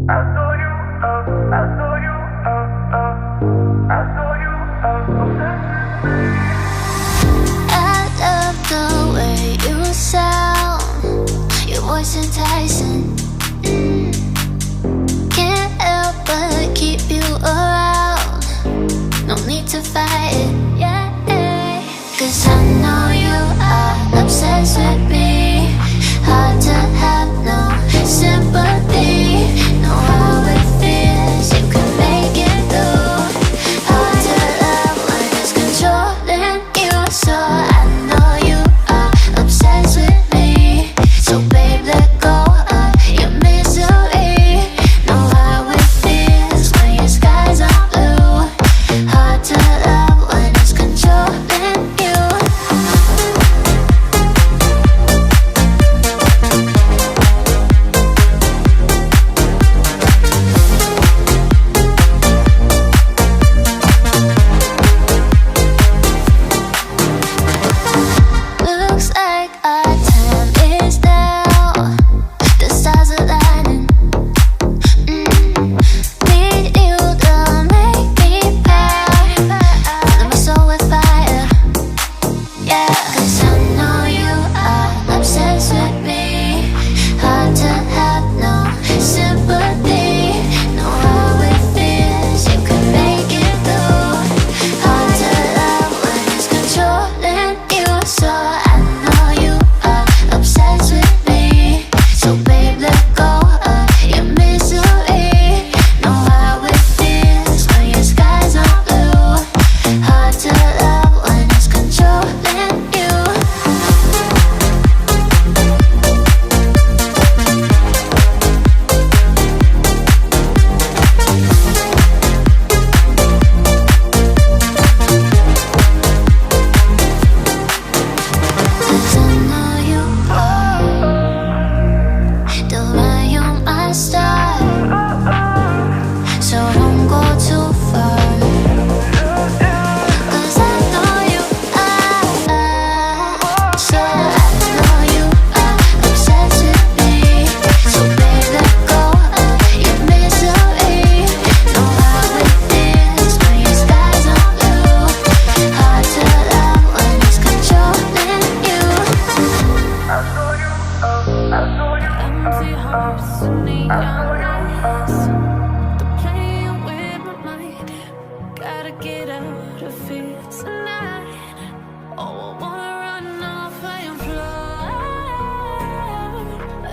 I love the way you sound, your voice enticing. Can't help but keep you around. No need to fight it, yeah. 'Cause I know you are obsessed with me. Hard to have no sympathy. Know how it feels, you can make it through. Hard to love when it's controlling you. So I know you are obsessed with me. So babe, let go of your misery. Know how it feels when your skies are blue. Hard to love when it's controlling you. Looks like our time is now. The stars are aligning. Need you to make me proud. Fill my soul with fire, yeah. 'Cause I know you are obsessed with me. Hard to have no sympathy. Know how it feels, you can make it through. Hard to love when it's controlling you. So I know you are obsessed with me. So babe, let go of your misery. Know how it feels when your skies are blue. Hard to love when it's controlling you. Cause I know you are the way you're my star. So don't go too far. 'Cause I know you are. So I know you are obsessed with me. So babe, let go of your misery. Know how it feels when your skies are blue. Hard to love when it's controlling you. Empty hearts and neon lights. They're playing with my mind. Gotta get out of here tonight. Oh, I wanna run off and fly.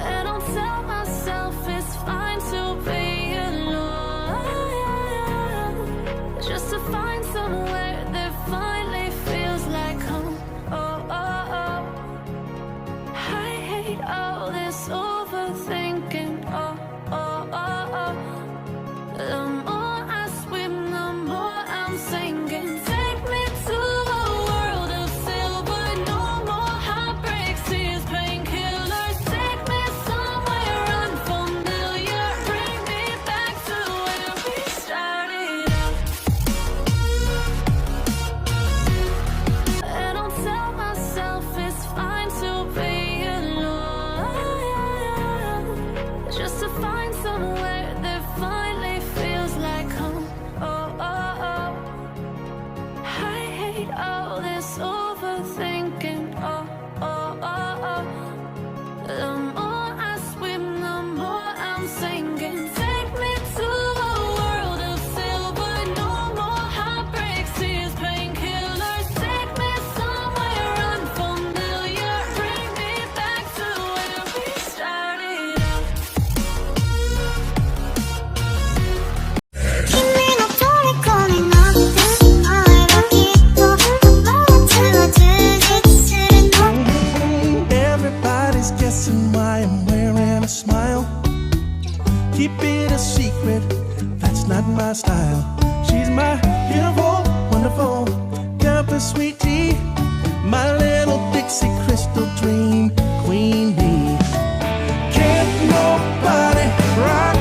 And I'll tell myself it's fine to be alone. Just to find somewhere that finally feels like home. Oh, oh, oh. I hate all this overthinking. Oh, oh, oh, oh. The more I swim, the more I'm sinking. Take me to a world of silver. No more heartbreaks, tears, painkillers. Take me somewhere unfamiliar. Bring me back to where we started out. And I'll tell myself it's fine to be alone. Just to find somewhere that finally feels like home. Oh, oh, oh. I hate all this overthinking. Oh, oh, oh, oh. The more I swim, the more I'm sinking. Take me to a world of silver. No more heartbreaks, tears, painkillers. Take me somewhere unfamiliar. Bring me back to where we started out. 君の虜になってしまえばきっと夏は充実するの。Everybody's guessing why I'm wearing a smile. Keep it a secret, that's not my style. She's my beautiful, wonderful, campus sweet tea. My little Dixie crystal dream queen bee. Can't nobody rock